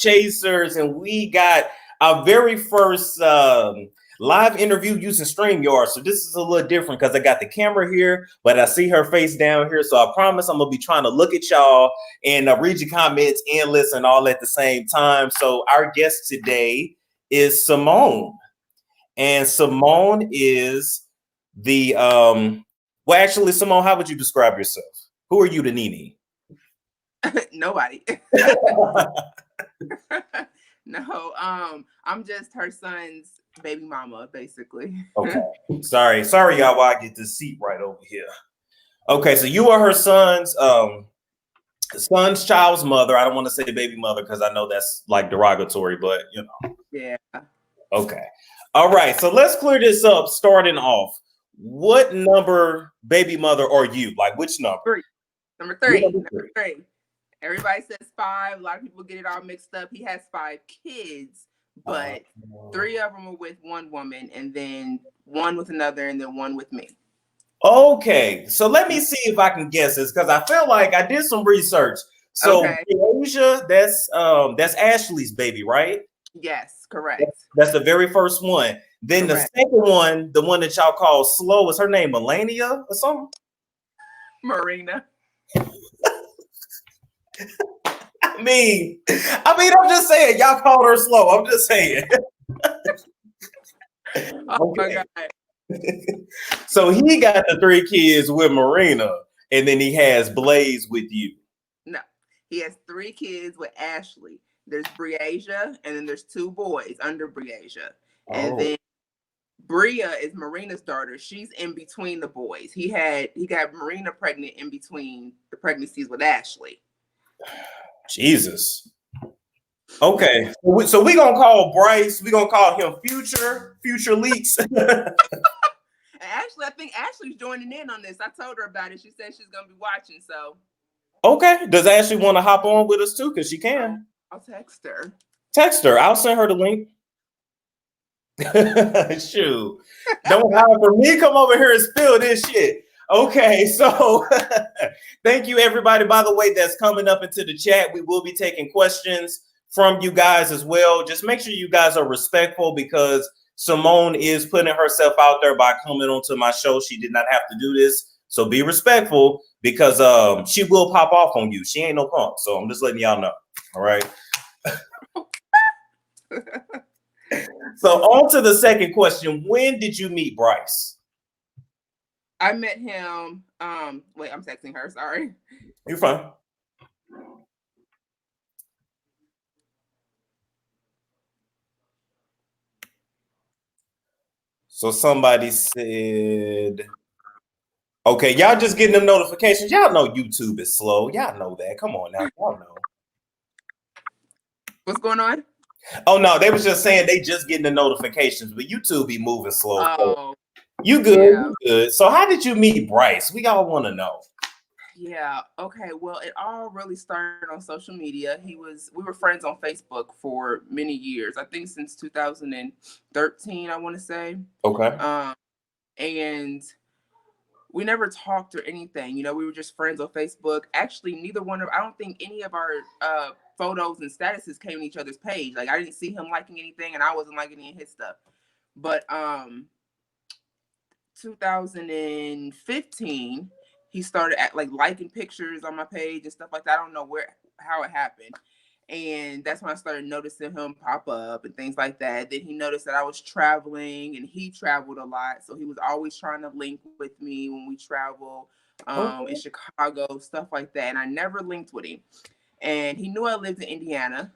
Chasers, and we got our very first live interview using StreamYard. So this is a little different because I got the camera here, but I see her face down here. So I promise I'm gonna be trying to look at y'all and read your comments and listen all at the same time. So our guest today is Simone, and Simone is the well, actually, Simone, how would you describe yourself? Who are you to NeNe? Nobody. No, I'm just her son's baby mama, basically. Okay. Sorry, y'all, while I get this seat right over here. Okay, so you are her son's child's mother. I don't want to say baby mother because I know that's like derogatory, but you know. Yeah. Okay. All right. So let's clear this up. Starting off, what number baby mother are you? Like which number? 3. Number 3. Number 3. Everybody says 5. A lot of people get it all mixed up. He has 5 kids, but 3 of them are with one woman, and then 1 with another, and then 1 with me. Okay, so let me see if I can guess this because I feel like I did some research. So Asia, that's Ashley's baby, right? Yes, correct. That's the very first one. Then correct. The second one, the one that y'all call slow, is her name Melania or something? Marina. I mean, I'm just saying, y'all called her slow. I'm just saying. Oh my God. So he got the 3 kids with Marina, and then he has Blaze with you. No, he has 3 kids with Ashley. There's Briasia, and then there's 2 boys under Briasia. And then Bria is Marina's daughter. She's in between the boys. He got Marina pregnant in between the pregnancies with Ashley. Jesus. Okay, so we gonna call Bryce. We gonna call him Future Leaks. Actually, I think Ashley's joining in on this. I told her about it. She said she's gonna be watching. So. Okay. Does Ashley want to hop on with us too? Because she can. I'll text her. Text her. I'll send her the link. Shoot. Don't hide from me. Come over here and spill this shit. Okay, so thank you everybody, by the way, that's coming up into the chat. We will be taking questions from you guys as well. Just make sure you guys are respectful because Simone is putting herself out there by coming onto my show. She did not have to do this. So be respectful because she will pop off on you. She ain't no punk. So I'm just letting y'all know. All right. So on to the second question. When did you meet Bryce? I met him. Wait, I'm texting her. Sorry. You're fine. So somebody said, okay, y'all just getting them notifications. Y'all know YouTube is slow. Y'all know that. Come on now. Y'all know. What's going on? Oh, no, they was just saying they just getting the notifications, but YouTube be moving slow. Oh. You good, you good. So how did you meet Bryce? We all want to know. Yeah, okay. Well, it all really started on social media. We were friends on Facebook for many years. I think since 2013, I want to say. Okay. And we never talked or anything. You know, we were just friends on Facebook. Actually, I don't think any of our photos and statuses came to each other's page. Like I didn't see him liking anything and I wasn't liking any of his stuff. But 2015, he started liking pictures on my page and stuff like that. I don't know how it happened. And that's when I started noticing him pop up and things like that. Then he noticed that I was traveling and he traveled a lot. So he was always trying to link with me when we travel in Chicago, stuff like that. And I never linked with him. And he knew I lived in Indiana.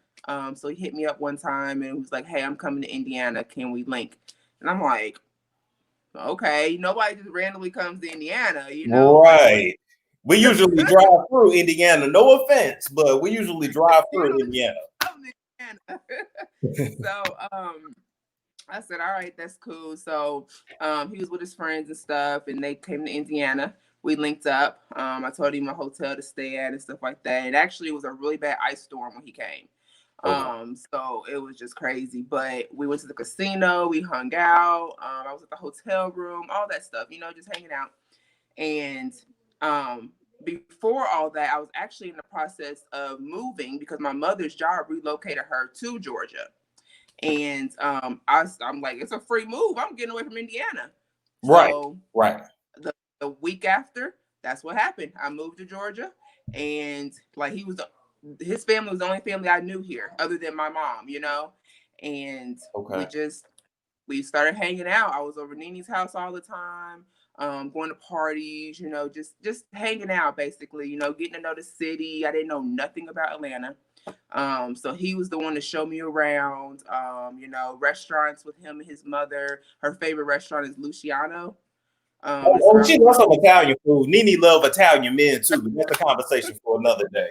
So he hit me up one time and was like, hey, I'm coming to Indiana. Can we link? And I'm like, okay, nobody just randomly comes to Indiana, you know? Right. We usually drive through Indiana. No offense, but we usually drive through Indiana. So I said, all right, that's cool. So he was with his friends and stuff, and they came to Indiana. We linked up. I told him a hotel to stay at and stuff like that. And actually, it was a really bad ice storm when he came. So it was just crazy, but we went to the casino, we hung out. I was at the hotel room, all that stuff, you know, just hanging out. And before all that, I was actually in the process of moving because my mother's job relocated her to Georgia. And I'm like, it's a free move. I'm getting away from Indiana. So right. The week after, that's what happened. I moved to Georgia, and like his family was the only family I knew here, other than my mom, you know. And we started hanging out. I was over NeNe's house all the time, going to parties, you know, just hanging out basically, you know, getting to know the city. I didn't know nothing about Atlanta. So he was the one to show me around, you know, restaurants with him and his mother. Her favorite restaurant is Luciano. She loves some Italian food. NeNe love Italian men too, but that's a conversation for another day.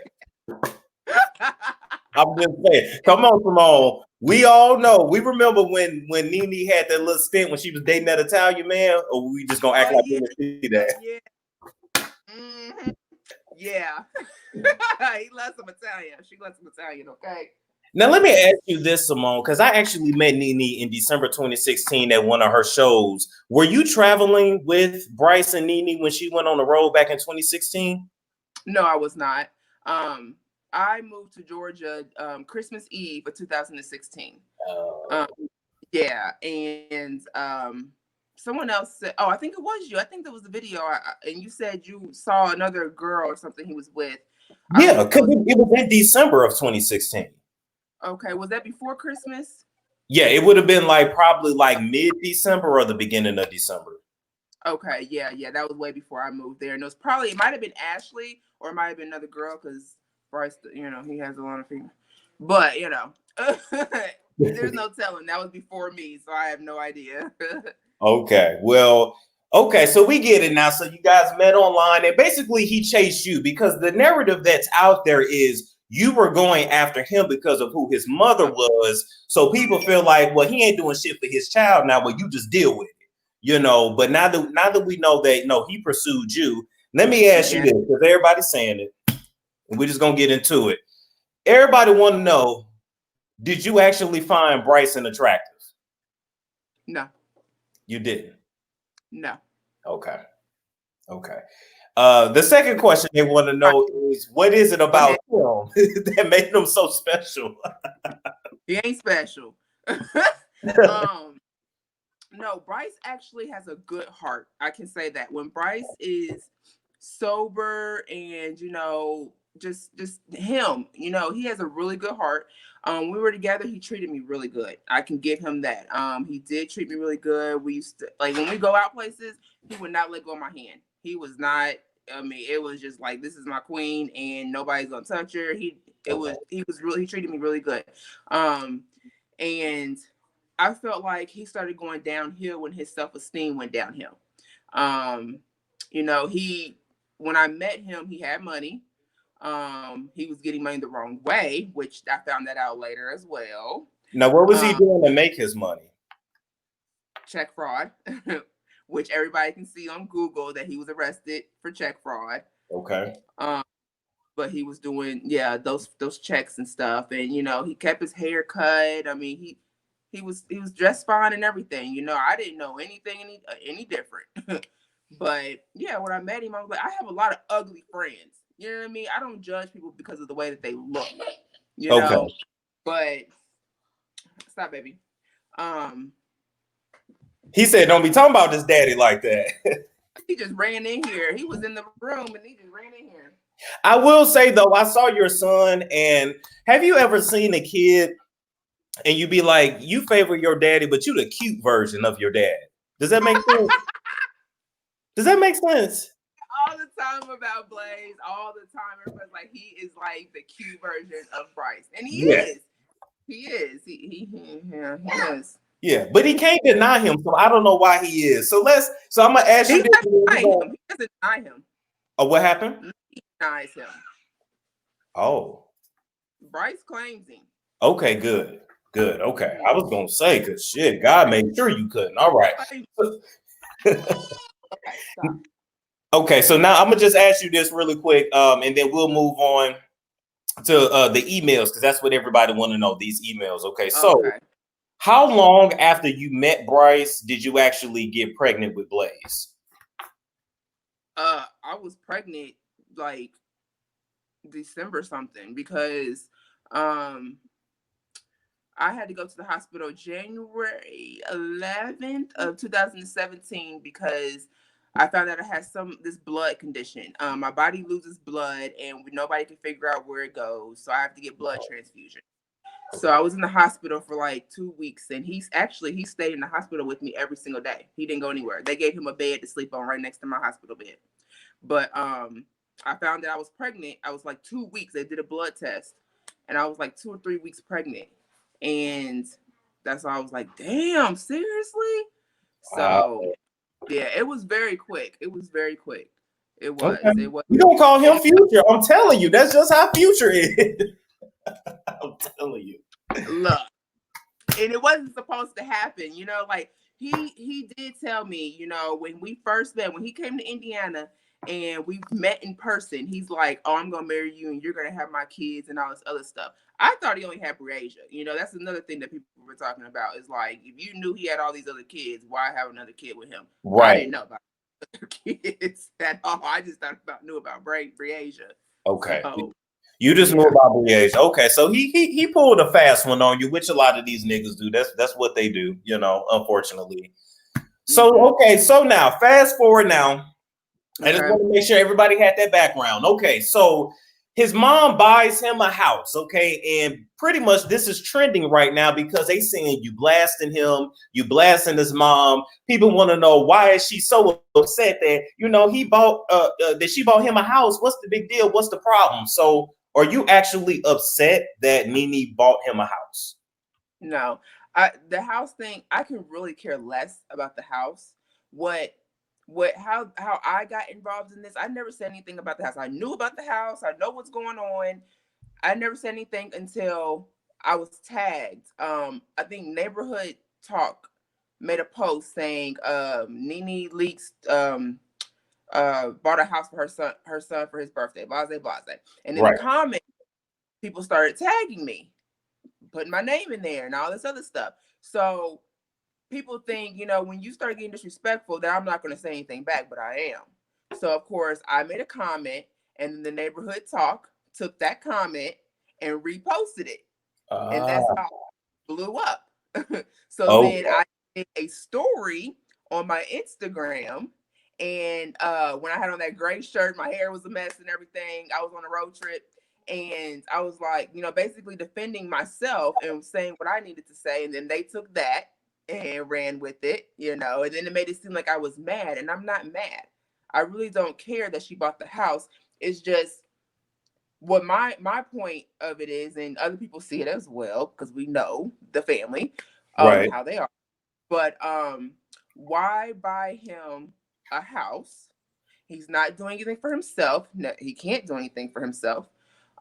I'm just saying. Come on, Simone. We all know. We remember when NeNe had that little stint when she was dating that Italian man, or we just gonna act like we didn't see that? Yeah. Mm-hmm. Yeah. He loves some Italian. She loves some Italian, okay? Now, let me ask you this, Simone, because I actually met NeNe in December 2016 at one of her shows. Were you traveling with Bryce and NeNe when she went on the road back in 2016? No, I was not. I moved to Georgia Christmas Eve of 2016. Yeah, and someone else said, "Oh, I think it was you. I think there was a video, and you said you saw another girl or something he was with." Yeah, because it was in December of 2016. Okay, was that before Christmas? Yeah, it would have been probably mid-December or the beginning of December. Okay, yeah, that was way before I moved there, and it might have been Ashley or it might have been another girl because Bryce, you know, he has a lot of female, but you know, there's no telling. That was before me, so I have no idea. Okay, well, okay, so we get it now. So you guys met online, and basically he chased you because the narrative that's out there is you were going after him because of who his mother was. So people feel like, well, he ain't doing shit for his child now, but you just deal with it, you know. But now that we know that, no, he pursued you. Let me ask you this, because everybody's saying it, and we're just gonna get into it. Everybody want to know: did you actually find Bryson attractive? No. You didn't? No. Okay. The second question they want to know is, what is it about him that made him so special? He ain't special. No, Bryce actually has a good heart. I can say that. When Bryce is sober and, you know, just him, you know, he has a really good heart. We were together, he treated me really good. I can give him that. He did treat me really good. We used to, like, when we go out places, he would not let go of my hand. He was not, I mean, it was just like, this is my queen and nobody's gonna touch her. He treated me really good. And I felt like he started going downhill when his self-esteem went downhill. You know, when I met him, he had money. He was getting money the wrong way, which I found that out later as well. Now, what was he doing to make his money? Check fraud, which everybody can see on Google that he was arrested for check fraud. Okay. But he was doing, those checks and stuff. And, you know, he kept his hair cut. I mean, he was dressed fine and everything. You know, I didn't know anything any different. But yeah, when I met him, I was like, I have a lot of ugly friends. You know what I mean? I don't judge people because of the way that they look. You know? But stop, baby. He said, "Don't be talking about this daddy like that." He just ran in here. He was in the room and he just ran in here. I will say though, I saw your son, and have you ever seen a kid and you be like, you favor your daddy, but you the cute version of your dad? Does that make sense? Does that make sense? All the time about Blaze, all the time. Everybody's like, he is like the cute version of Bryce. And he is. He is. He is. Yeah, but he can't deny him, so I don't know why he is. So I'm gonna ask you this. He doesn't deny him. Oh, what happened? He denies him. Oh. Bryce claims him. Okay, good. Okay. I was gonna say, because shit, God made sure you couldn't. All right. Okay, so now I'm gonna just ask you this really quick, and then we'll move on to the emails, because that's what everybody want to know, these emails. Okay, so how long after you met Bryce did you actually get pregnant with Blaze? I was pregnant like December something because I had to go to the hospital January 11th of 2017 because I found out I had this blood condition. My body loses blood and nobody can figure out where it goes, so I have to get blood transfusion. So I was in the hospital for like 2 weeks, and he stayed in the hospital with me every single day. He didn't go anywhere. They gave him a bed to sleep on right next to my hospital bed. But I found that I was pregnant. I was like 2 weeks. They did a blood test, and I was like 2 or 3 weeks pregnant. And that's why I was like, damn, seriously? Wow. So yeah, it was very quick. It was very quick. It was. Okay. It was. You don't call him Future. I'm telling you, that's just how Future is. I'm telling you. Look, and it wasn't supposed to happen, you know, like he did tell me, you know, when we first met, when he came to Indiana and we met in person, he's like, oh, I'm gonna marry you and you're gonna have my kids and all this other stuff. I thought he only had Bridgett. You know, that's another thing that people were talking about is like, if you knew he had all these other kids, why have another kid with him? Right. I didn't know about other kids at all. I just knew about Bridgett. Okay. So, you just knew about Bridgett. Okay, so he pulled a fast one on you, which a lot of these niggas do. That's what they do, you know, unfortunately. So okay, so now fast forward now. I just want to make sure everybody had that background. Okay, so his mom buys him a house, okay, and pretty much this is trending right now because they saying you blasting him, you blasting his mom. People want to know why is she so upset that, you know, he bought that she bought him a house. What's the big deal? What's the problem? So are you actually upset that NeNe bought him a house? No, the house thing, I can really care less about the house. How I got involved in this, I never said anything about the house. I knew about the house. I know what's going on. I never said anything until I was tagged. I think Neighborhood Talk made a post saying NeNe Leakes bought a house for her son for his birthday, blase blase. And in the comments, people started tagging me, putting my name in there and all this other stuff. So people think, you know, when you start getting disrespectful, that I'm not going to say anything back, but I am. So of course I made a comment, and then the Neighborhood Talk took that comment and reposted it, and that's how it blew up. So then I did a story on my Instagram, and when I had on that gray shirt, my hair was a mess and everything. I was on a road trip, and I was like, you know, basically defending myself and saying what I needed to say, and then they took that and ran with it, you know, and then it made it seem like I was mad, and I'm not mad. I really don't care that she bought the house. It's just what my point of it is, and other people see it as well because we know the family, how they are. But why buy him a house? He's not doing anything for himself. No, he can't do anything for himself.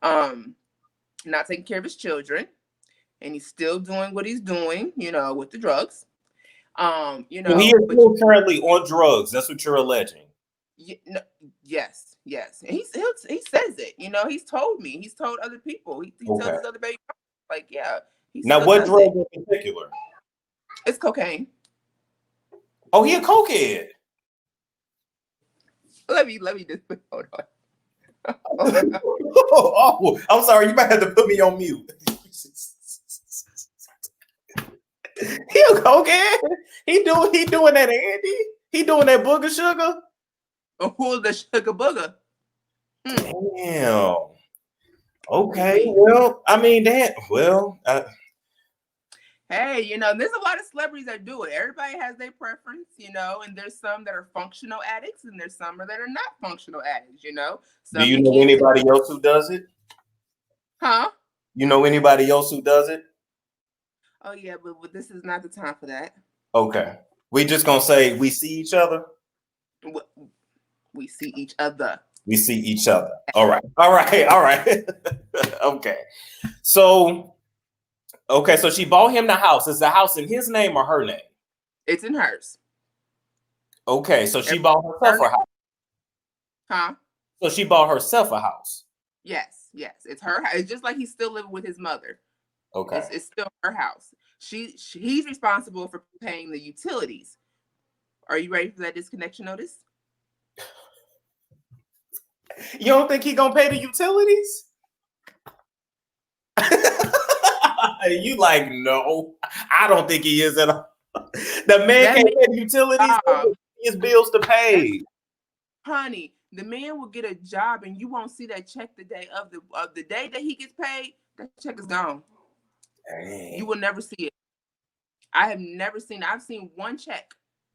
Not taking care of his children, and he's still doing what he's doing, you know, with the drugs. You know, so he is still currently on drugs. That's what you're alleging. Yes. And he says it. You know, he's told me. He's told other people. He tells his other baby, like, yeah. Now, what drug in particular? It's cocaine. Oh, he a cokehead. Let me just hold on. Oh, I'm sorry. You might have to put me on mute. He a cokehead. He doing that, Andy. He doing that booger sugar. Who's the sugar booger? Damn. Okay. Well, I mean that. Well. Hey, you know, there's a lot of celebrities that do it. Everybody has their preference, you know, and there's some that are functional addicts, and there's some that are not functional addicts, you know. Do you know anybody else who does it? Huh? You know anybody else who does it? Oh yeah, but this is not the time for that. Okay. We just gonna say we see each other. We see each other. We see each other. All right. Okay. So she bought him the house. Is the house in his name or her name? It's in hers. Okay, so she bought herself a house. Huh? So she bought herself a house. Yes. It's her house. It's just like he's still living with his mother. Okay. It's still her house. He's responsible for paying the utilities. Are you ready for that disconnection notice? You don't think he gonna pay the utilities? You like, no, I don't think he is at all. The man can't pay the utilities, his bills to pay. Honey, the man will get a job and you won't see that check the day of the day that he gets paid. That check is gone. Dang. You will never see it. I have never seen. I've seen one check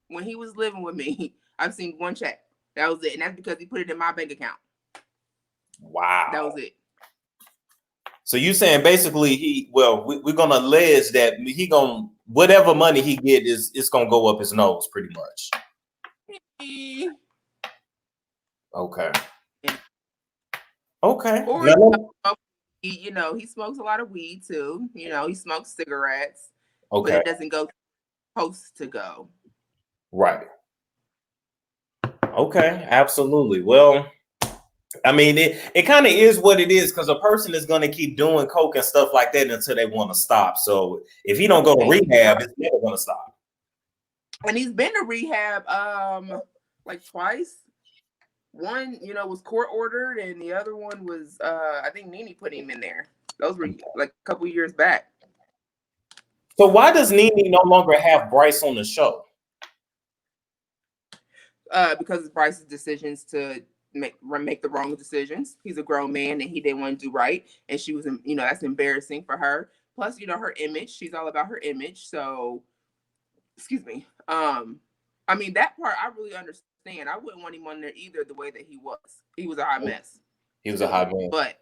when he was living with me. I've seen one check. That was it, and that's because he put it in my bank account. Wow, that was it. So you saying basically we're gonna allege that he gonna whatever money he get it's gonna go up his nose pretty much. Okay. Okay. Or he smokes a lot of weed too. He smokes cigarettes. Okay. But it doesn't go supposed to go. Right. Okay, absolutely. Well, I mean, it kind of is what it is because a person is going to keep doing coke and stuff like that until they want to stop. So if he don't go to rehab, it's never going to stop. And he's been to rehab like twice. One, was court ordered, and the other one was I think NeNe put him in there. Those were like a couple years back. So why does NeNe no longer have Bryce on the show? Because of Bryce's decisions to make the wrong decisions. He's a grown man and he didn't want to do right. And she was, that's embarrassing for her. Plus, her image, she's all about her image. So, excuse me. I mean, that part I really understand. I wouldn't want him on there either the way that he was. He was a hot mess. He was a hot man. But,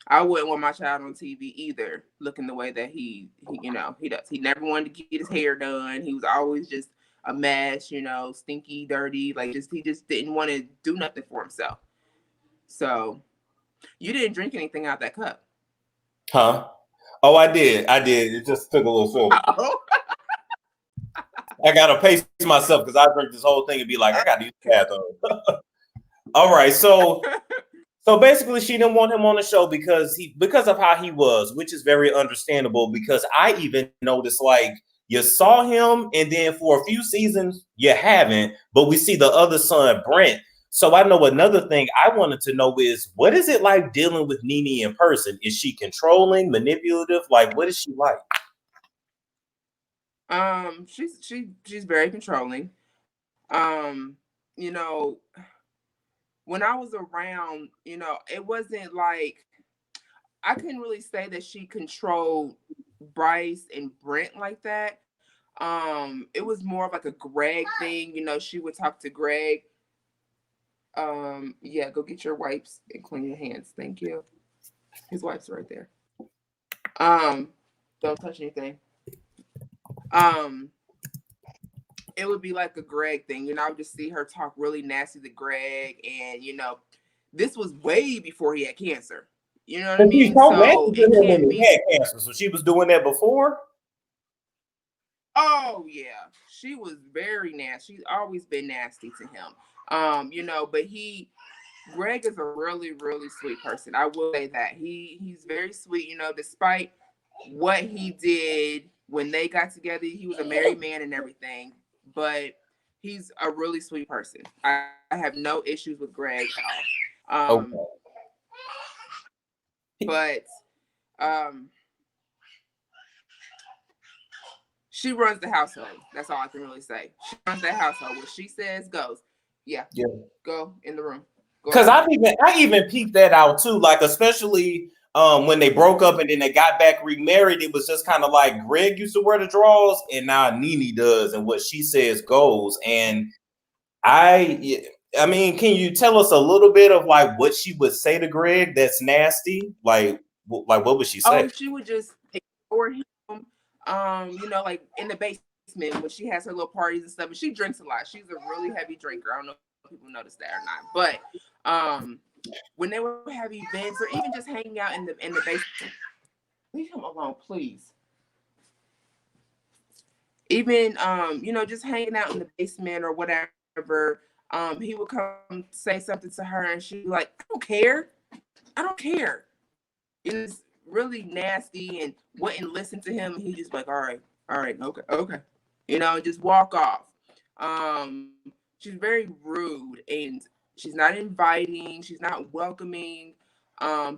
I wouldn't want my child on TV either, looking the way that he does. He never wanted to get his hair done. He was always just a mess, stinky, dirty. Like he just didn't want to do nothing for himself. So you didn't drink anything out that cup. Huh? Oh, I did. It just took a little sip. Oh. I gotta pace myself because I drink this whole thing and be like, I gotta use the bathroom. All right, so basically she didn't want him on the show because of how he was, which is very understandable because I even noticed like you saw him and then for a few seasons you haven't, but we see the other son, Brent. So I know another thing I wanted to know is what is it like dealing with NeNe in person? Is she controlling, manipulative? Like what is she like? She's very controlling. When I was around, it wasn't like I couldn't really say that she controlled Bryce and Brent like that. It was more of like a Greg thing. She would talk to Greg. Yeah, go get your wipes and clean your hands. Thank you. His wipes are right there. Don't touch anything. It would be like a Greg thing. I would just see her talk really nasty to Greg, and this was way before he had cancer. You know what I mean? So it can't be. He had cancer, so she was doing that before. Oh yeah, she was very nasty. She's always been nasty to him. But Greg is a really, really sweet person. I will say that he's very sweet. Despite what he did when they got together, he was a married man and everything. But he's a really sweet person. I have no issues with Greg at all. Okay. But she runs the household. That's all I can really say. She runs the household. What she says goes. Yeah. Go in the room. Because I even peeped that out too. Like especially when they broke up and then they got back remarried, it was just kind of like Greg used to wear the drawers and now NeNe does, and what she says goes. And I mean, can you tell us a little bit of like what she would say to Greg that's nasty? Like what would she say? Oh, she would just ignore him. Like in the basement when she has her little parties and stuff, and she drinks a lot. She's a really heavy drinker. I don't know if people notice that or not, but when they would have events or even just hanging out in the basement, leave him alone, please. Even just hanging out in the basement or whatever, he would come say something to her and she'd be like, I don't care. It's really nasty and wouldn't listen to him. And he just like, all right, okay. Just walk off. She's very rude and She's not inviting. She's not welcoming.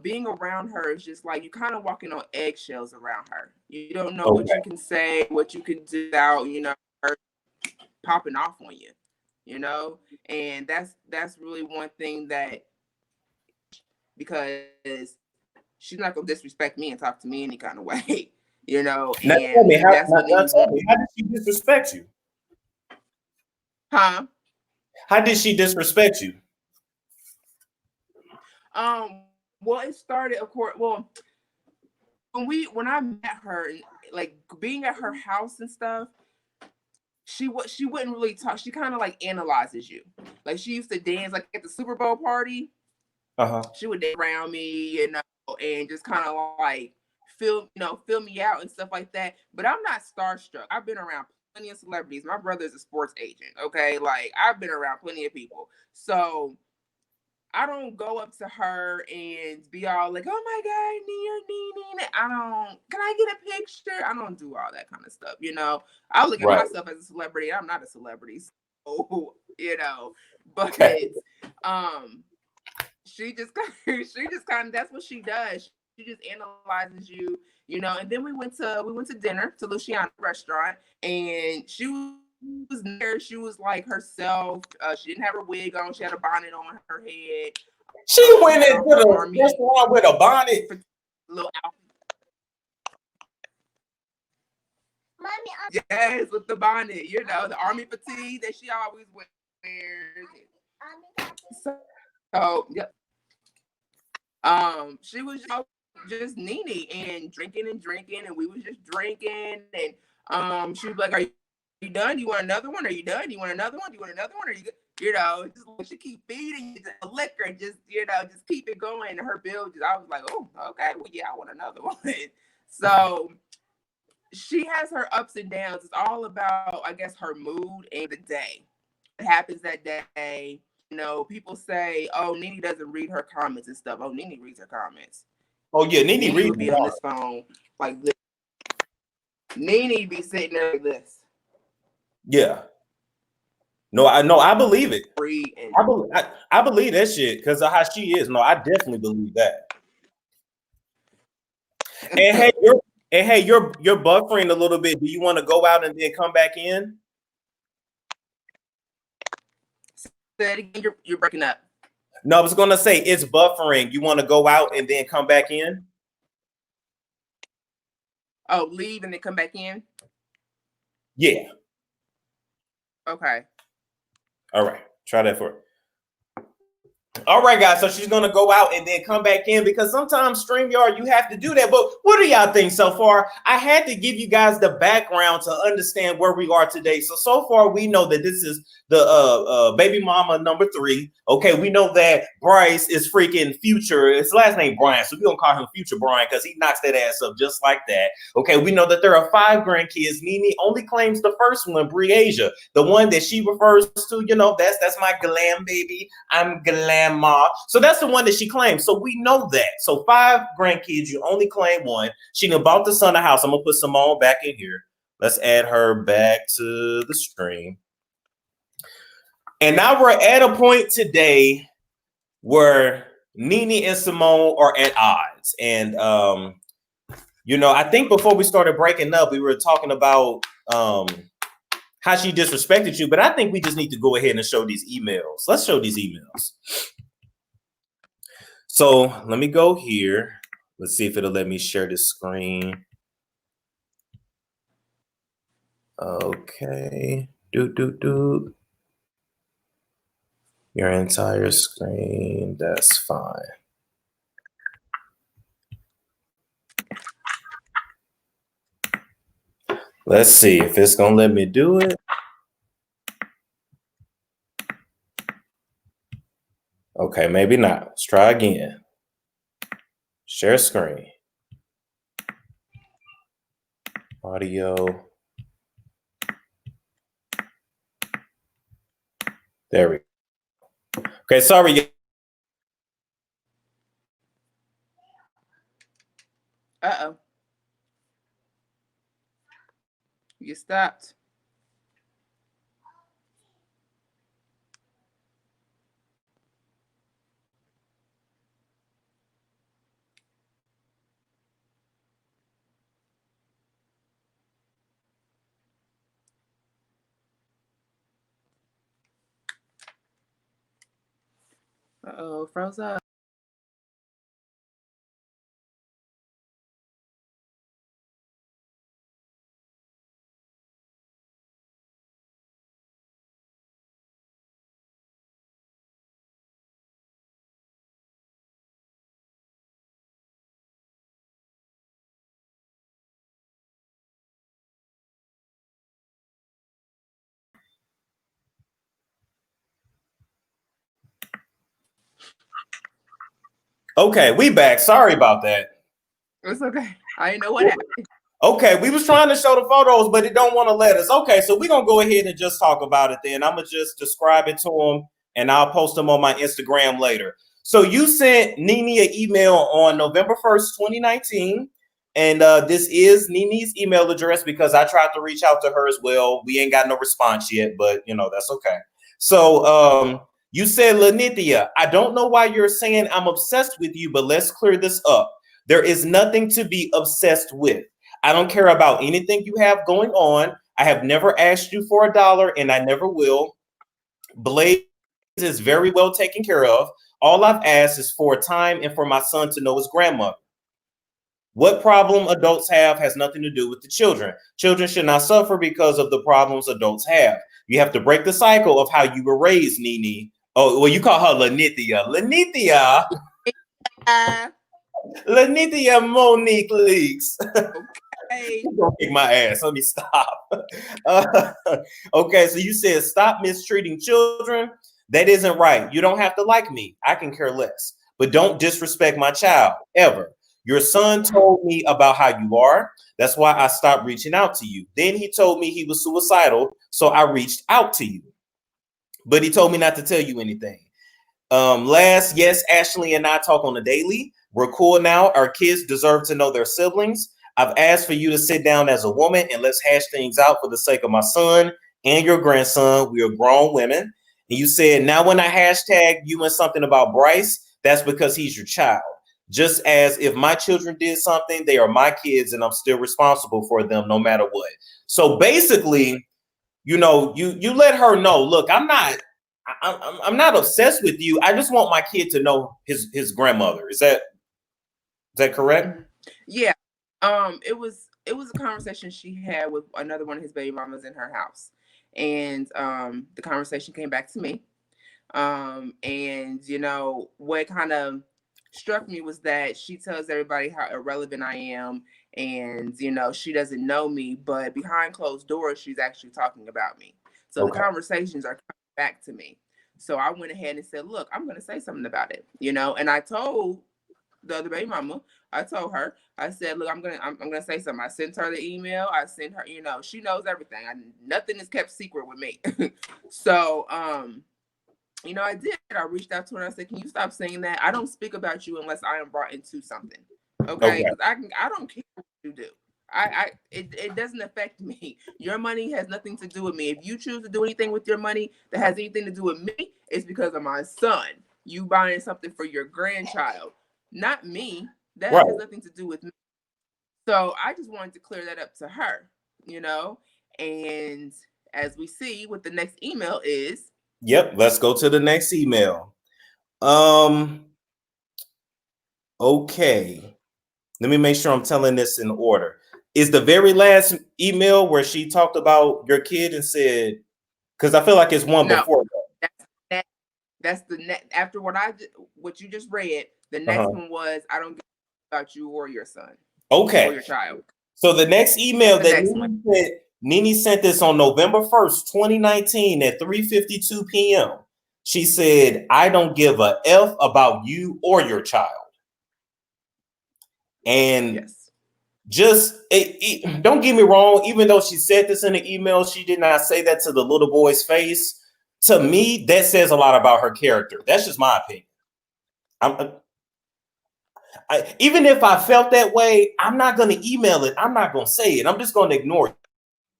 Being around her is just like, you're kind of walking on eggshells around her. You don't know what you can say, what you can do without, you know, her popping off on you, you know? And that's really one thing that, because she's not gonna disrespect me and talk to me any kind of way, you know. Now And tell me, that's what how did she disrespect you? Huh? How did she disrespect you? Well, it started, of course. Well, when I met her, like being at her house and stuff, she wouldn't really talk. She kind of like analyzes you. Like she used to dance like at the Super Bowl party. She would dance around me, you know, and just kind of like feel me out and stuff like that. But I'm not starstruck. I've been around plenty of celebrities. My brother's a sports agent. Okay, like I've been around plenty of people. So I don't go up to her and be all like, "Oh my God, NeNe, I don't. Can I get a picture?" I don't do all that kind of stuff. You know, I look at myself as a celebrity. I'm not a celebrity, so you know. But she just kind of, that's what she does. She just analyzes you, you know. And then we went to dinner to Luciana restaurant, and she was there. She was like herself. She didn't have her wig on. She had a bonnet on her head. She went into the restaurant with a bonnet. Little outfit. Yes, with the bonnet. You know, the army fatigue that she always wears. So yep. She was just NeNe and drinking, and we was just drinking, and she was like, "Are you done? You want another one? Are you done? You want another one? Do you want another one? Are you good?" You know, just she keep feeding you the liquor, just just keep it going. And her bill, I was like, "Oh, okay, well, yeah, I want another one." So she has her ups and downs. It's all about, I guess, her mood and the day. It happens that day. You know, people say, "Oh, NeNe doesn't read her comments and stuff." Oh, NeNe reads her comments. Oh yeah, NeNe would be on this phone like this. NeNe be sitting there like this. Yeah. No, I believe it. I believe that shit because of how she is. No, I definitely believe that. And hey, you're buffering a little bit. Do you want to go out and then come back in? Say it again. You're breaking up. No, I was gonna say it's buffering. You want to go out and then come back in? Oh, leave and then come back in? Yeah. Okay. All right. Try that for it. All right, guys. So she's gonna go out and then come back in because sometimes StreamYard you have to do that. But what do y'all think so far? I had to give you guys the background to understand where we are today. So far we know that this is the baby mama number 3. Okay, we know that Bryce is freaking Future. His last name Brian, so we gonna call him Future Brian because he knocks that ass up just like that. Okay, we know that there are 5 grandkids. NeNe only claims the first one, Breasia, the one that she refers to. You know, that's my glam baby. I'm grandma. So that's the one that she claims. So we know that. So 5 grandkids, you only claim one. She done bought the son a house. I'm gonna put Simone back in here. Let's add her back to the stream. And now we're at a point today where NeNe and Simone are at odds. And you know, I think before we started breaking up, we were talking about how she disrespected you, but I think we just need to go ahead and show these emails. Let's show these emails. So let me go here. Let's see if it'll let me share the screen. Okay. Do. Your entire screen. That's fine. Let's see if it's gonna let me do it. Okay, maybe not. Let's try again. Share screen. Audio. There we go. Okay, sorry. Uh-oh. You stopped. Uh-oh, froze up. Okay, we back. Sorry about that. It's okay. I didn't know what happened. Okay, we was trying to show the photos, but it don't want to let us. Okay, so we're going to go ahead and just talk about it then. I'm going to just describe it to them, and I'll post them on my Instagram later. So you sent NeNe an email on November 1st, 2019, and this is NeNe's email address because I tried to reach out to her as well. We ain't got no response yet, but, you know, that's okay. So you said, Lenithia, I don't know why you're saying I'm obsessed with you, but let's clear this up. There is nothing to be obsessed with. I don't care about anything you have going on. I have never asked you for $1 and I never will. Blaze is very well taken care of. All I've asked is for time and for my son to know his grandmother. What problem adults have has nothing to do with the children. Children should not suffer because of the problems adults have. You have to break the cycle of how you were raised, NeNe. Oh, well, you call her Lenithia. Lenithia. Lenithia Monique Leakes. Okay. Don't kick my ass. Let me stop. Okay, so you said stop mistreating children. That isn't right. You don't have to like me. I can care less. But don't disrespect my child ever. Your son told me about how you are. That's why I stopped reaching out to you. Then he told me he was suicidal, so I reached out to you. But he told me not to tell you anything. Yes, Ashley and I talk on a daily. We're cool now. Our kids deserve to know their siblings. I've asked for you to sit down as a woman and let's hash things out for the sake of my son and your grandson. We are grown women. And you said, now when I hashtag you and something about Bryce, that's because he's your child. Just as if my children did something, they are my kids and I'm still responsible for them no matter what. So basically, you know, you let her know, look, I'm not obsessed with you. I just want my kid to know his grandmother. Is that correct? Yeah. It was a conversation she had with another one of his baby mamas in her house. And the conversation came back to me. And you know, what kind of struck me was that she tells everybody how irrelevant I am, and you know, she doesn't know me, but behind closed doors, she's actually talking about me. So Okay. the conversations are coming back to me. So I went ahead and said, look, I'm going to say something about it, you know, and I told the other baby mama, I told her, I said, look, I'm gonna say something. I sent her the email. I sent her, you know, she knows everything. Nothing is kept secret with me. So, you know, I did. I reached out to her and I said, can you stop saying that? I don't speak about you unless I am brought into something. Okay. Because I don't care what you do. It doesn't affect me. Your money has nothing to do with me. If you choose to do anything with your money that has anything to do with me, it's because of my son. You buying something for your grandchild, not me. That has nothing to do with me. So I just wanted to clear that up to her, you know. And as we see, what the next email is. Yep, let's go to the next email. Okay. Let me make sure I'm telling this in order. Is the very last email where she talked about your kid and said, because I feel like it's one before that. That's the next after what you just read. The next one was I don't care about you or your son. Okay. Or your child. So the next email that NeNe sent this on November 1st, 2019 at 3:52 p.m. She said, I don't give a F about you or your child. And just don't get me wrong, even though she said this in the email, she did not say that to the little boy's face. To me, that says a lot about her character. That's just my opinion. Even if I felt that way, I'm not going to email it. I'm not going to say it. I'm just going to ignore it.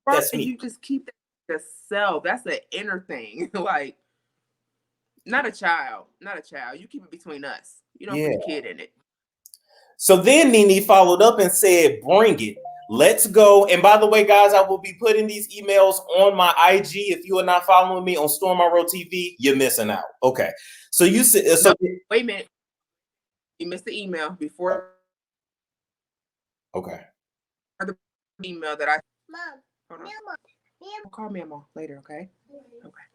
That's me. You just keep that to yourself. That's an inner thing. Like, not a child. You keep it between us. You don't put a kid in it. So then NeNe followed up and said, bring it. Let's go. And by the way, guys, I will be putting these emails on my IG. If you are not following me on stormmonroetv, you're missing out. Okay. So you said, no, wait a minute. You missed the email before. Okay. The email that I. Mom. Hold on. Call me Mom later, okay? Okay.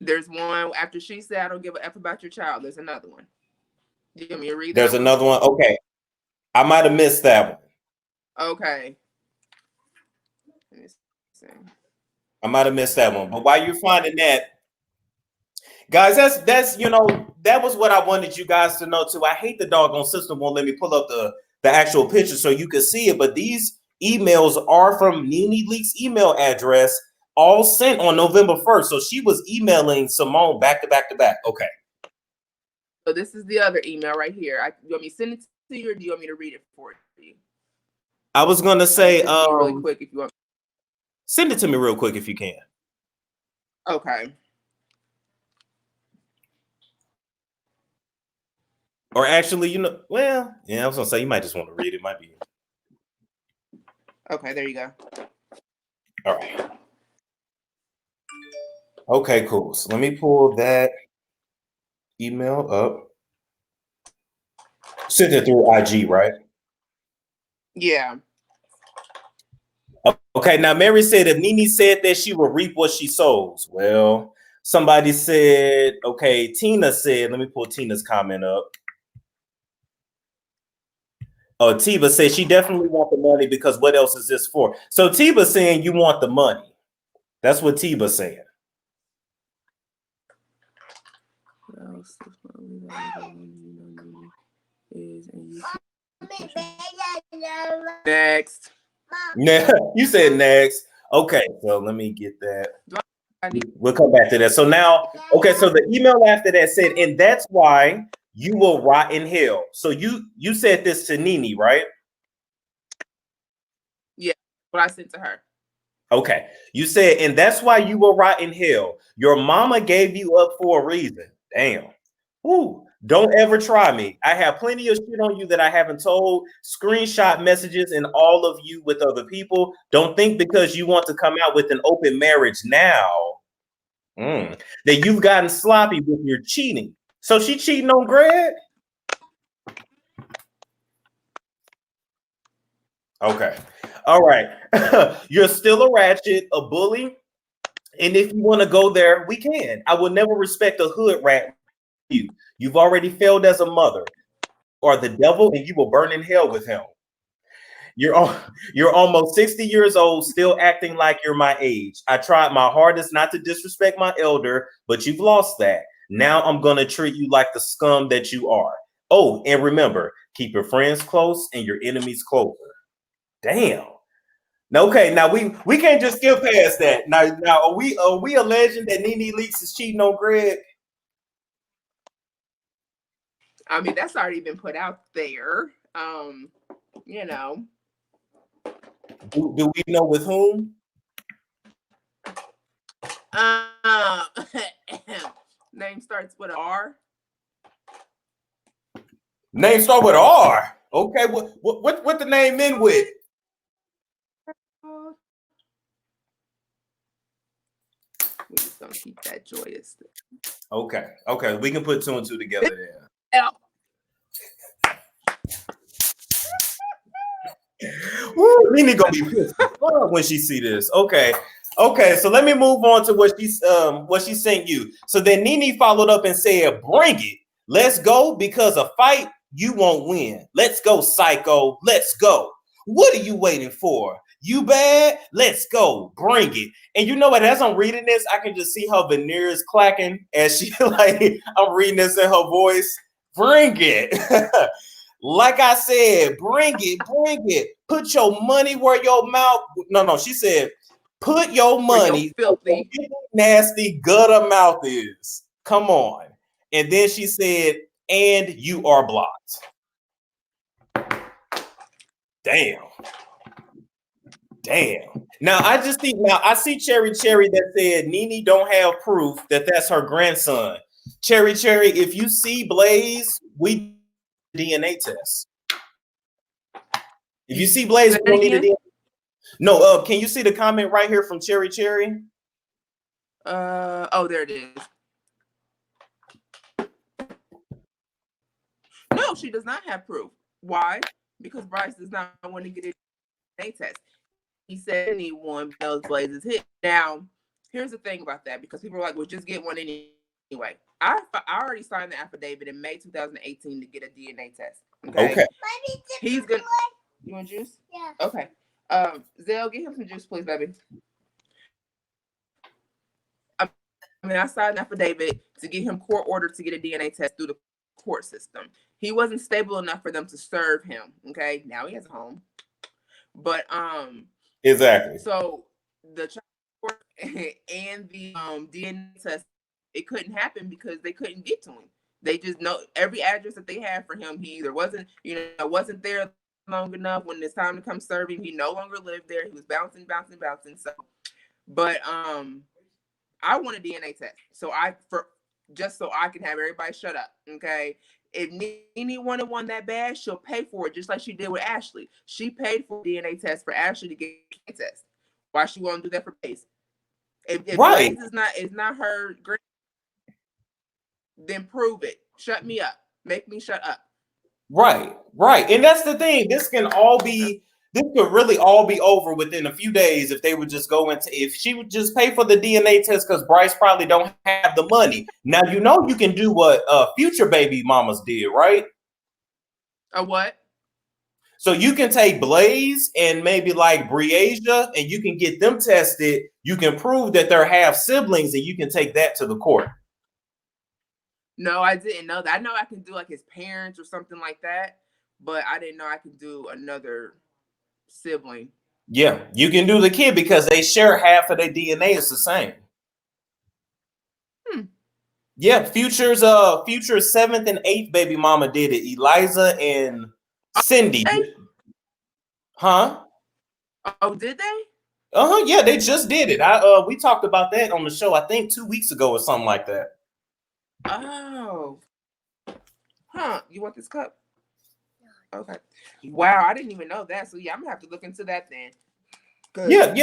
There's one after she said, "I don't give a F about your child." There's another one. Do you want me to read? There's another one. Okay. I might have missed that one. Okay. I might have missed that one. But while you're finding that, guys, that's that was what I wanted you guys to know too. I hate the doggone system won't let me pull up the actual picture so you can see it. But these emails are from NeNe Leakes' email address, all sent on November 1st. So she was emailing Simone back to back to back. Okay. So this is the other email right here. You want me to send it to you, or do you want me to read it for you? I was gonna say, really quick if you want. Send it to me real quick if you can. Okay. Or actually, well, yeah, I was gonna say you might just want to read it. Might be. Okay, there you go. All right. Okay, cool. So let me pull that email up. Send it through IG, right? Yeah. Okay, now Mary said if NeNe said that she will reap what she sows. Well, somebody said, okay, Tina said, let me pull Tina's comment up. Oh, Tiba said she definitely want the money because what else is this for? So Tiba's saying you want the money. That's what Tiba's saying. Next. You said next. Okay, so let me get that. We'll come back to that. So now, okay, so the email after that said, and that's why you will rot in hell. So you said this to NeNe, right? Yeah, what I sent to her. Okay, you said, and that's why you will rot in hell. Your mama gave you up for a reason. Damn. Woo. Don't ever try me. I have plenty of shit on you that I haven't told. Screenshot messages and all of you with other people. Don't think because you want to come out with an open marriage now that you've gotten sloppy with your cheating. So she cheating on Greg? Okay. All right. You're still a ratchet, a bully. And if you want to go there, we can. I will never respect a hood rat. You've already failed as a mother or the devil, and you will burn in hell with him. You're almost 60 years old, still acting like you're my age. I tried my hardest not to disrespect my elder, but you've lost that. Now I'm going to treat you like the scum that you are. Oh, and remember, keep your friends close and your enemies closer. Damn. Okay, now we can't just skip past that. Now are we alleging that NeNe Leakes is cheating on Greg? I mean, that's already been put out there. Do we know with whom? Name starts with an R. Name start with R. Okay, what the name end with? We're just gonna keep that joyous. Okay, we can put two and two together there. Woo, NeNe gonna be pissed when she see this. Okay, so let me move on to what she sent you. So then NeNe followed up and said, "Bring it, let's go, because a fight you won't win. Let's go, psycho. Let's go. What are you waiting for? You bad? Let's go. Bring it." And you know what? As I'm reading this, I can just see her veneers clacking as she I'm reading this in her voice. Bring it. Like I said, bring it. Put your money where your mouth. No. She said, put your money where your nasty gutter mouth is. Come on. And then she said, and you are blocked. Damn. Now I see Cherry that said NeNe don't have proof that that's her grandson. Cherry, if you see Blaze, we DNA test. If you see Blaze, Say we don't that need again? it. No, can you see the comment right here from Cherry Cherry? Oh, there it is. No, she does not have proof. Why? Because Bryce does not want to get a DNA test. He said he need one, but those Blazes hit. Now, here's the thing about that, because people are like, well, just get one anyway. I already signed the affidavit in May 2018 to get a DNA test. Okay. He's gonna. You want juice? Yeah. Okay. Zell, get him some juice, please, baby. I signed an affidavit to get him court ordered to get a DNA test through the court system. He wasn't stable enough for them to serve him. Okay. Now he has a home. But exactly. So the child support and the DNA test, it couldn't happen because they couldn't get to him. They just know every address that they had for him. He either wasn't, wasn't there long enough. When it's time to come serve him, he no longer lived there. He was bouncing. So, but I want a DNA test. So just so I can have everybody shut up. Okay. If NeNe wanted one that bad, she'll pay for it, just like she did with Ashley. She paid for a DNA test for Ashley to get a DNA test. Why she won't do that for Blaze? If Right. Blaze is not her, then prove it. Shut me up. Make me shut up. Right. And that's the thing. This could really all be over within a few days if they would just if she would just pay for the DNA test, because Bryce probably don't have the money. Now, you can do what future baby mamas did, right? A what? So you can take Blaze and maybe like Breakup, and you can get them tested. You can prove that they're half siblings, and you can take that to the court. No, I didn't know that. I know I can do like his parents or something like that, but I didn't know I could do another sibling. Yeah, you can do the kid because they share half of their DNA. It's the same. Yeah, Future's 7th and 8th baby mama did it. Eliza and Cindy. Huh? Oh, did they? Yeah, they just did it. We talked about that on the show, I think 2 weeks ago or something like that. Oh. Huh. You want this cup? Okay. Wow, I didn't even know that. So yeah, I'm gonna have to look into that then. Yeah.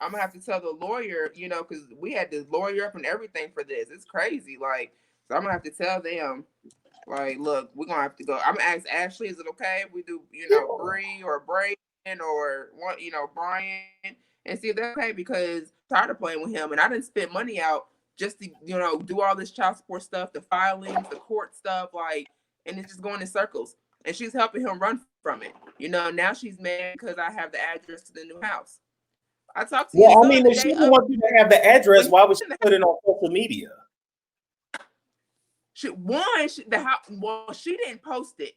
I'm gonna have to tell the lawyer, because we had to lawyer up and everything for this. It's crazy. Like, so I'm gonna have to tell them, like, look, we're gonna have to go. I'm gonna ask Ashley, is it okay if we do, Bree or Brayden or what, Brian, and see if they're okay, because I'm tired of playing with him, and I didn't spend money out just to, do all this child support stuff, the filings, the court stuff, like, and it's just going in circles. And she's helping him run from it. Now she's mad because I have the address to the new house. I talked to you. Well, I mean, if she didn't want you to have the address, why would she put it on social media? She didn't post it.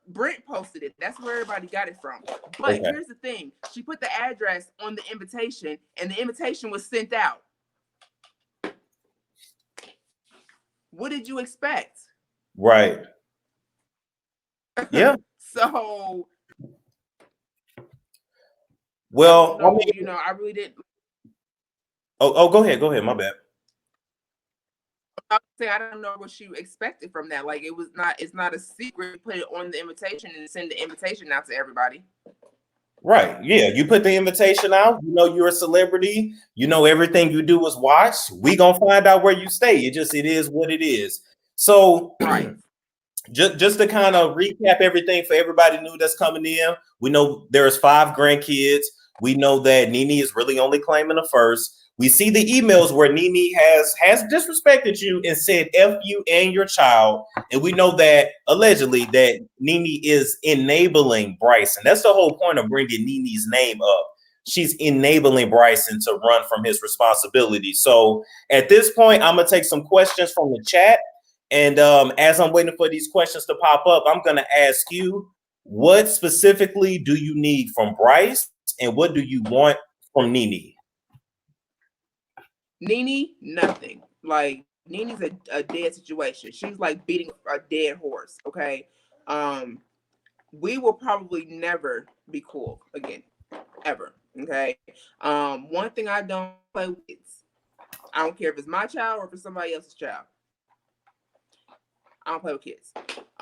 Brent posted it. That's where everybody got it from. But Here's the thing: she put the address on the invitation, and the invitation was sent out. What did you expect? Right. Yeah. So. Well, I really didn't. Oh, go ahead. My bad. I don't know what she expected from that. Like, it's not a secret. Put it on the invitation and send the invitation out to everybody. Right. Yeah. You put the invitation out. You're a celebrity. Everything you do is watched. We gonna find out where you stay. It is what it is. So right. Just to kind of recap everything for everybody new that's coming in, we know there's 5 grandkids. We know that NeNe is really only claiming the first. We see the emails where NeNe has disrespected you and said F you and your child. And we know that allegedly that NeNe is enabling Bryson. That's the whole point of bringing NeNe's name up. She's enabling Bryson to run from his responsibility. So at this point, I'm going to take some questions from the chat. And as I'm waiting for these questions to pop up, I'm going to ask you, what specifically do you need from Bryce, and what do you want from NeNe? NeNe, nothing. Like, NeNe's a dead situation. She's like beating a dead horse. Okay. We will probably never be cool again, ever. Okay. One thing I don't play with kids. I don't care if it's my child or if it's somebody else's child. I don't play with kids.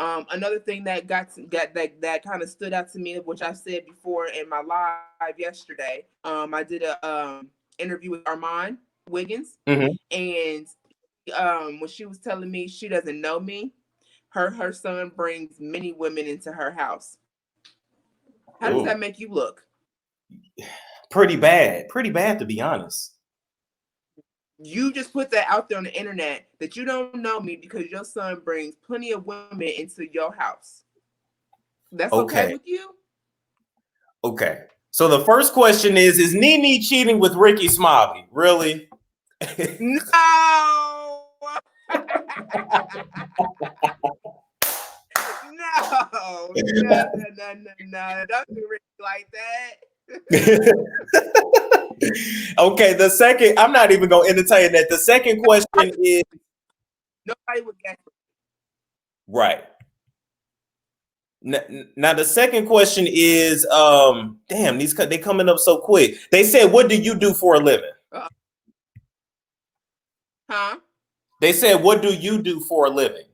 Another thing that that kind of stood out to me, which I said before in my live yesterday, I did a interview with Armand Wiggins, Mm-hmm. and when she was telling me she doesn't know me, her son brings many women into her house. How does that Ooh, make you look? pretty bad. Pretty bad, to be honest. You just put that out there on the internet that you don't know me because your son brings plenty of women into your house. That's okay Okay. with you? Okay. So the first question is NeNe cheating with Ricky Smiley? Really? No. No. Don't do Ricky like that. Okay, the second, I'm not even going to entertain that. The second question is, Nobody would guess. right. Now the second question is, damn, they coming up so quick. They said, "What do you do for a living?" Huh? They said, "What do you do for a living?"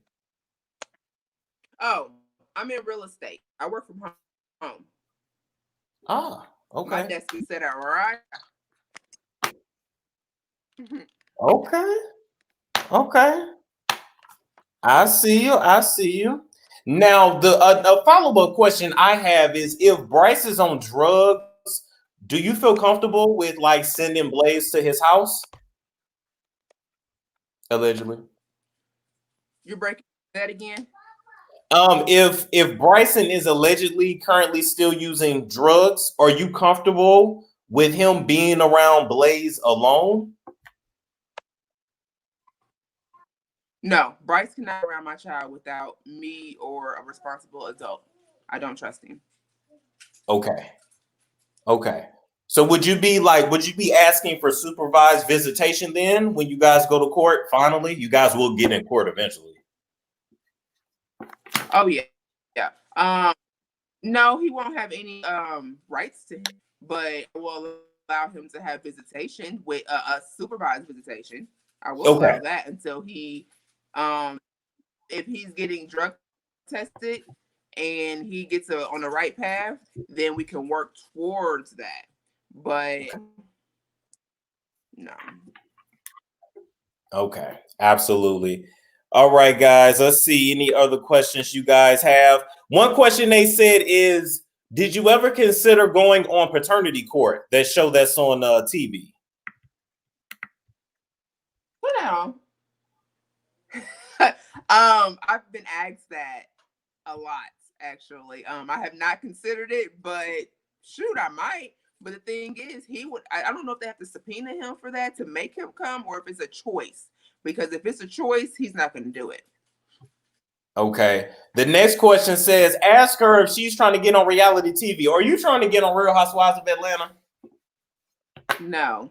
Oh, I'm in real estate. I work from home. Ah, My okay, desk is set out right. okay, okay. I see you. I see you. Now the a follow up question I have is, if Bryce is on drugs, do you feel comfortable with like sending Blaze to his house? Allegedly. You're breaking that again? If Bryson is allegedly currently still using drugs, are you comfortable with him being around Blaze alone? No, Bryce cannot be around my child without me or a responsible adult. I don't trust him. Okay. Okay. So would you be asking for supervised visitation then when you guys go to court? Finally, you guys will get in court eventually. Oh yeah, yeah. No, he won't have any rights to him, but I will allow him to have visitation with a supervised visitation. I will Okay. allow that until he, um, if he's getting drug tested and he gets on the right path, then we can work towards that. But no. Okay. Absolutely. All right, guys. Let's see any other questions you guys have. One question they said is, did you ever consider going on paternity court? That show that's on TV. Well, I've been asked that a lot actually. I have not considered it, but shoot, I might. But the thing is, he would. I don't know if they have to subpoena him for that to make him come, or if it's a choice. Because if it's a choice, he's not going to do it. Okay. The next question says, ask her if she's trying to get on reality TV. Are you trying to get on Real Housewives of Atlanta? No.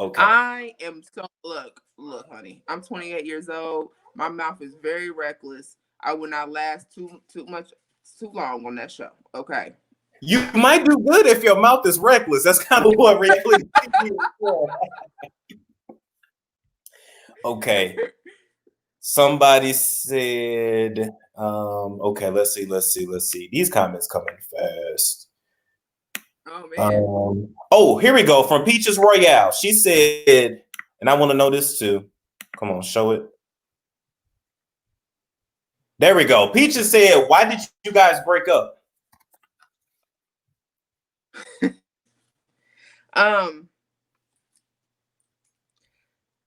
Okay. I am so look, honey. I'm 28 years old. My mouth is very reckless. I will not last too long on that show. Okay. You might do good if your mouth is reckless. That's kind of what reality TV is for. Okay. Somebody said, okay, let's see. These comments coming fast. Oh man. Oh, here we go. From Peaches Royale. She said, and I want to know this too. Come on, show it. There we go. Peaches said, why did you guys break up?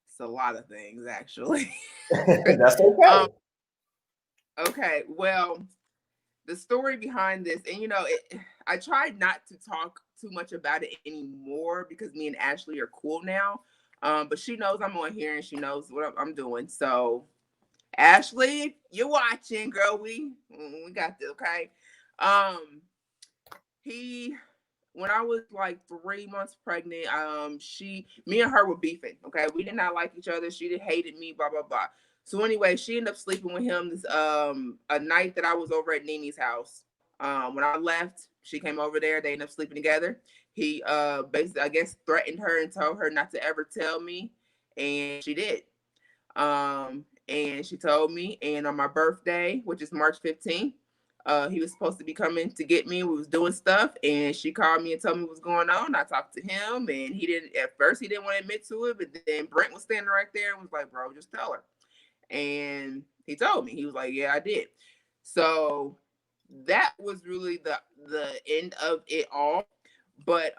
It's a lot of things actually. That's okay. Okay, well, the story behind this, and I tried not to talk too much about it anymore because me and Ashley are cool now. But she knows I'm on here and she knows what I'm doing. So, Ashley, you're watching, girl. We got this, okay? Um, he when I was like 3 months pregnant, me and her were beefing. Okay, we did not like each other. She hated me, blah blah blah. So anyway, she ended up sleeping with him this a night that I was over at NeNe's house. When I left, she came over there. They ended up sleeping together. He basically, I guess, threatened her and told her not to ever tell me, and she did. And she told me, and on my birthday, which is March 15th, he was supposed to be coming to get me. We was doing stuff, and she called me and told me what's going on. I talked to him, and at first he didn't want to admit to it, but then Brent was standing right there and was like, bro, just tell her. And he told me. He was like, yeah, I did. So that was really the end of it all. But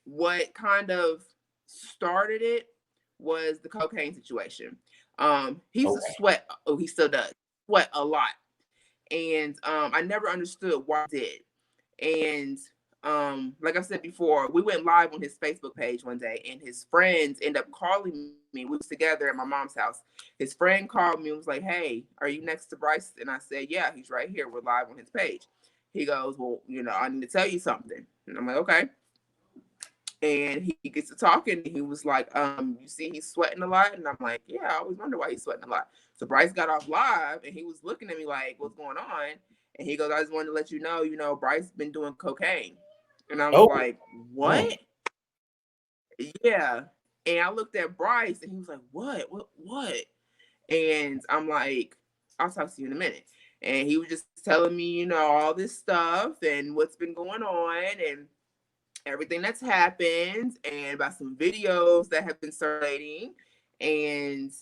what kind of started it was the cocaine situation. He used to sweat. Oh, he still does sweat a lot. And I never understood why he did. And like I said before, we went live on his Facebook page one day, and his friends ended up calling me. We was together at my mom's house. His friend called me and was like, hey, are you next to Bryce? And I said, yeah, he's right here. We're live on his page. He goes, well, I need to tell you something. And I'm like, okay. And he gets to talking, and he was like, you see he's sweating a lot? And I'm like, yeah, I always wonder why he's sweating a lot. So Bryce got off live, and he was looking at me like, what's going on? And he goes, I just wanted to let you know, Bryce been doing cocaine. And I was like, what? Yeah. And I looked at Bryce, and he was like, what? And I'm like, I'll talk to you in a minute. And he was just telling me, all this stuff and what's been going on and everything that's happened, and about some videos that have been circulating. And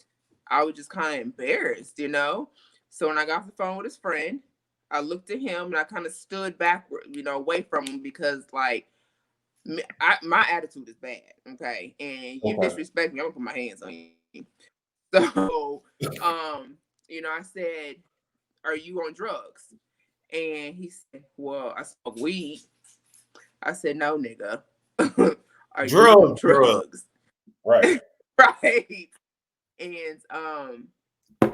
I was just kind of embarrassed, So when I got off the phone with his friend, I looked at him and I kind of stood backward, away from him, because like my attitude is bad, okay? And you disrespect me, I'm gonna put my hands on you. So, I said, "Are you on drugs?" And he said, "Well, I smoke weed." I said, "No, nigga. Are you on drugs?" Right. Right. And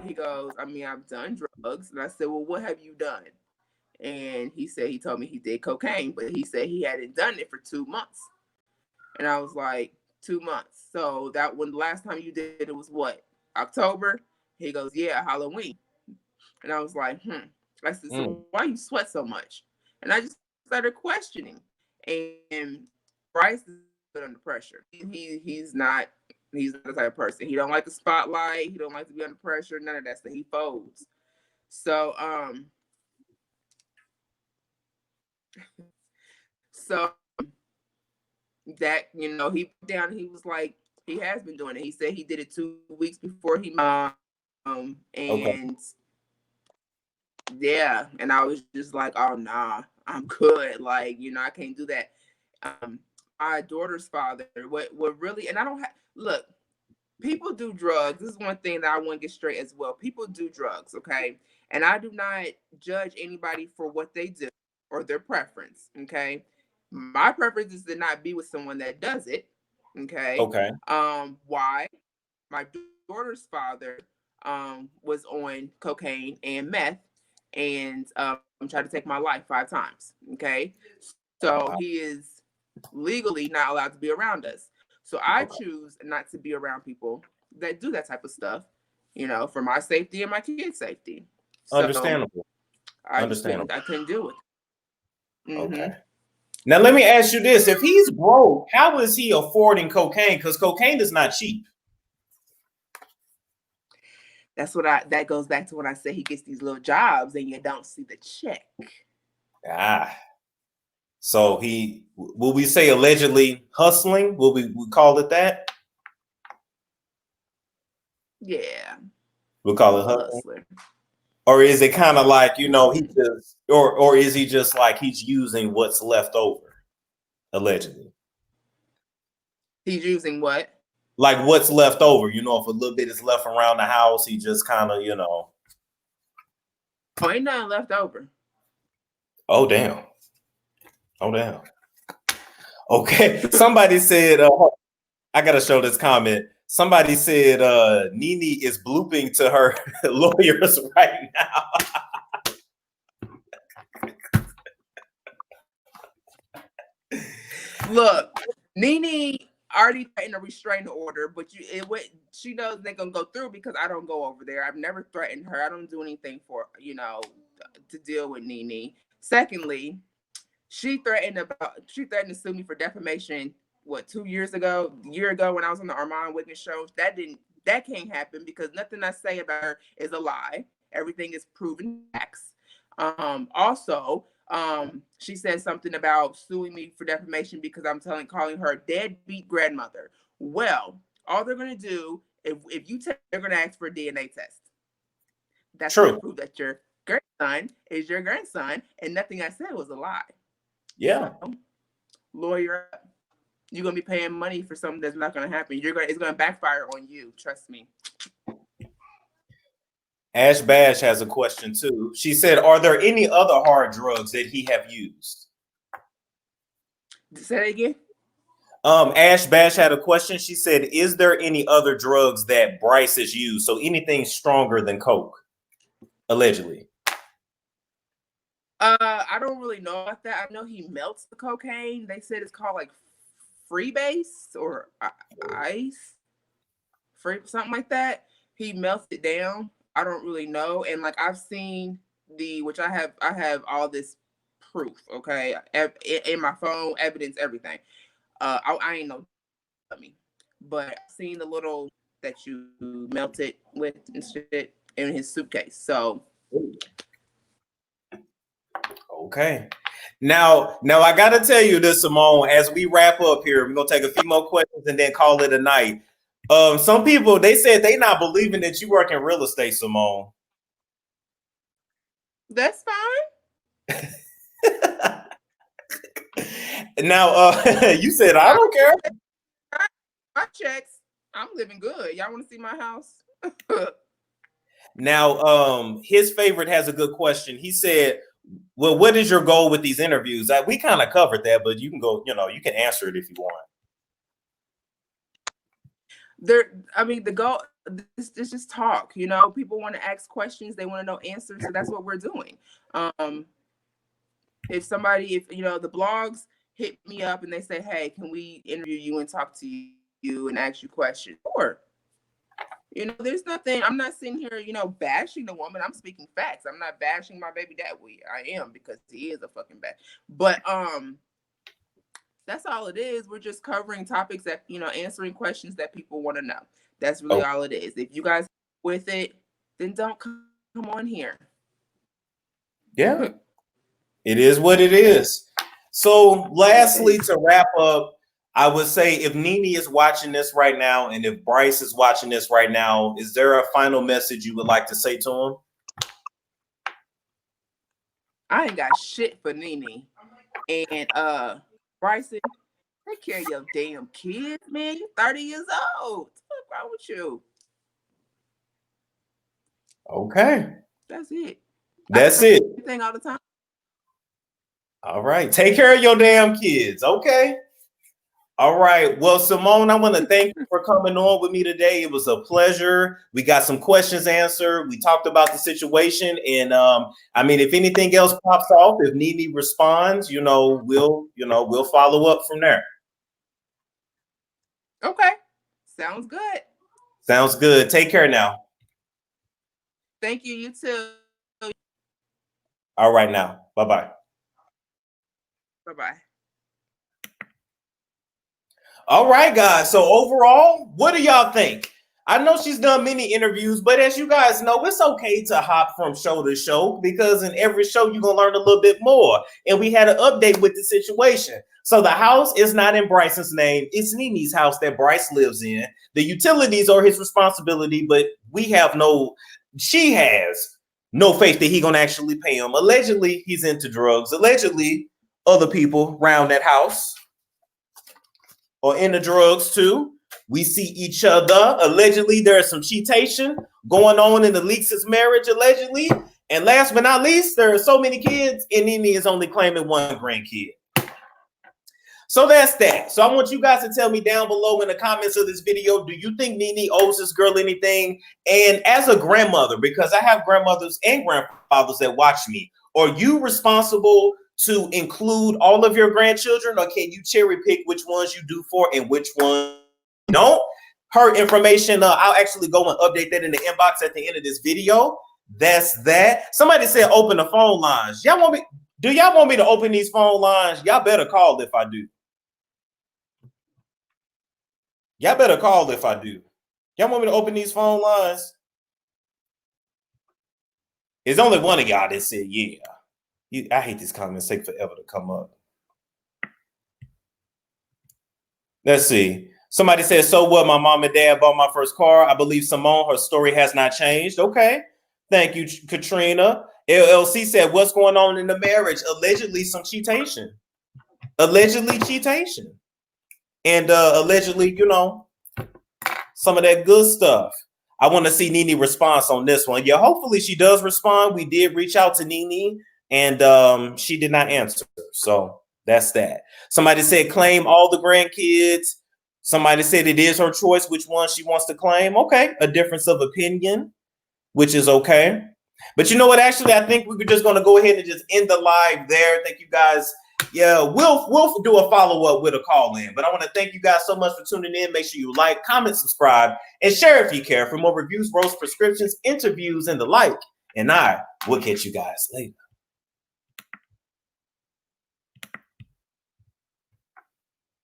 he goes, I mean, I've done drugs. And I said, well, what have you done? And he said, he told me he did cocaine, but he said he hadn't done it for 2 months. And I was like, 2 months. So that when the last time you did it was what? October? He goes, yeah, Halloween. And I was like, I said, so why you sweat so much? And I just started questioning. And Bryce is under pressure. He's not the type of person. He don't like the spotlight. He don't like to be under pressure. None of that stuff. He folds. So that he put down. He was like, he has been doing it. He said he did it 2 weeks before he and yeah, and I was just like, oh nah, I'm good. Like, I can't do that. My daughter's father, what really, and I don't have, look, people do drugs. This is one thing that I want to get straight as well. People do drugs, okay? And I do not judge anybody for what they do or their preference, okay? My preference is to not be with someone that does it, okay? Okay. Why? My daughter's father was on cocaine and meth, and tried to take my life 5 times, okay? So he is legally not allowed to be around us. So I choose not to be around people that do that type of stuff, for my safety and my kids' safety. So Understandable. I couldn't do it. Mm-hmm. Okay. Now let me ask you this: if he's broke, how is he affording cocaine? Because cocaine is not cheap. That goes back to when I say he gets these little jobs and you don't see the check. So will we say allegedly hustling? Will we call it that? Yeah. We'll call it hustler. Or is it kind of like, he just, or is he just like he's using what's left over, allegedly? He's using what? Like what's left over, if a little bit is left around the house, he just kind of, Oh, ain't nothing left over. Oh, damn. Okay. Somebody said, I got to show this comment. Somebody said NeNe is blooping to her lawyers right now. Look, NeNe already threatened a restraining order, but she knows they're gonna go through because I don't go over there. I've never threatened her. I don't do anything for to deal with NeNe. Secondly, she threatened to sue me for defamation. What, 2 years ago? A year ago when I was on the Armand Wiggins show, that didn't That can't happen because nothing I say about her is a lie. Everything is proven facts. Also, she said something about suing me for defamation because I'm calling her a deadbeat grandmother. Well, all they're gonna do if you they're gonna ask for a DNA test. That's True. gonna prove that your grandson is your grandson, and nothing I said was a lie. Yeah. So, lawyer, you're gonna be paying money for something that's not gonna happen. It's gonna backfire on you. Trust me. Ash Bash has a question too. She said, "Are there any other hard drugs that he have used?" Say that again. Ash Bash had a question. She said, "Is there any other drugs that Bryce has used? So anything stronger than coke, allegedly?" I don't really know about that. I know he melts the cocaine. They said it's called like freebase or ice, free something like that. He melts it down. I don't really know. And like I've seen which I have all this proof. Okay, in my phone, evidence, everything. I ain't no dummy, but I've seen the little that you melt it with and shit in his suitcase. So. Okay. Now I gotta tell you this, Simone, as we wrap up here, we're gonna take a few more questions and then call it a night. Some people, they said they not believing that you work in real estate, Simone. That's fine. Now, you said I don't care. My checks. I'm living good. Y'all want to see my house? Now, his favorite has a good question. He said, "Well, what is your goal with these interviews?" We kind of covered that, but you can go. You can answer it if you want. The goal is just talk. People want to ask questions. They want to know answers. So that's what we're doing. If the blogs hit me up and they say, "Hey, can we interview you and talk to you and ask you questions?" Sure. There's nothing. I'm not sitting here, bashing the woman. I'm speaking facts. I'm not bashing my baby dad. I am because he is a fucking bad. But that's all it is. We're just covering topics that answering questions that people want to know. That's really all it is. If you guys with it, then don't come on here. Yeah, it is what it is. So, lastly, to wrap up, I would say if NeNe is watching this right now and if Bryce is watching this right now, is there a final message you would like to say to him? I ain't got shit for NeNe. And Bryson, take care of your damn kids, man. You're 30 years old. What's wrong with you? Okay. That's it. That's it. Thing all the time. All right. Take care of your damn kids. Okay. All right. Well, Simone, I want to thank you for coming on with me today. It was a pleasure. We got some questions answered. We talked about the situation. And if anything else pops off, if NeNe responds, we'll follow up from there. Okay. Sounds good. Sounds good. Take care now. Thank you. You too. All right now. Bye-bye. Bye-bye. All right, guys. So overall, what do y'all think? I know she's done many interviews, but as you guys know, it's okay to hop from show to show because in every show you're going to learn a little bit more. And we had an update with the situation. So the house is not in Bryson's name. It's NeNe's house that Bryce lives in. The utilities are his responsibility, but she has no faith that he's going to actually pay him. Allegedly, he's into drugs. Allegedly, other people around that house or into drugs too. We see each other. Allegedly, there's some cheatation going on in the LEAKES' marriage, allegedly. And last but not least, there are so many kids, and NeNe is only claiming one grandkid. So that's that. So I want you guys to tell me down below in the comments of this video, do you think NeNe owes this girl anything? And as a grandmother, because I have grandmothers and grandfathers that watch me, are you responsible to include all of your grandchildren, or can you cherry pick which ones you do for and which ones you don't? Her information, I'll actually go and update that in the inbox at the end of this video. That's that. Somebody said open the phone lines. Do y'all want me to open these phone lines? Y'all better call if I do. Y'all better call if I do. Y'all want me to open these phone lines? There's only one of y'all that said, yeah. I hate these comments take forever to come up. Let's see. Somebody said, so what? My mom and dad bought my first car. I believe Simone, her story has not changed. Okay. Thank you, Katrina. LLC said, what's going on in the marriage? Allegedly some cheatation. Allegedly cheatation. And allegedly, you know, some of that good stuff. I want to see NeNe response on this one. Yeah, hopefully she does respond. We did reach out to NeNe and she did not answer. So that's that. Somebody said claim all the grandkids. Somebody said it is her choice which one she wants to claim. Okay, a difference of opinion, which is okay. But you know what? Actually, I think we're just going to go ahead and just end the live there. Thank you guys. Yeah, we'll do a follow-up with a call-in. But I want to thank you guys so much for tuning in. Make sure you like, comment, subscribe, and share if you care for more reviews, roast, prescriptions, interviews, and the like. And I will catch you guys later.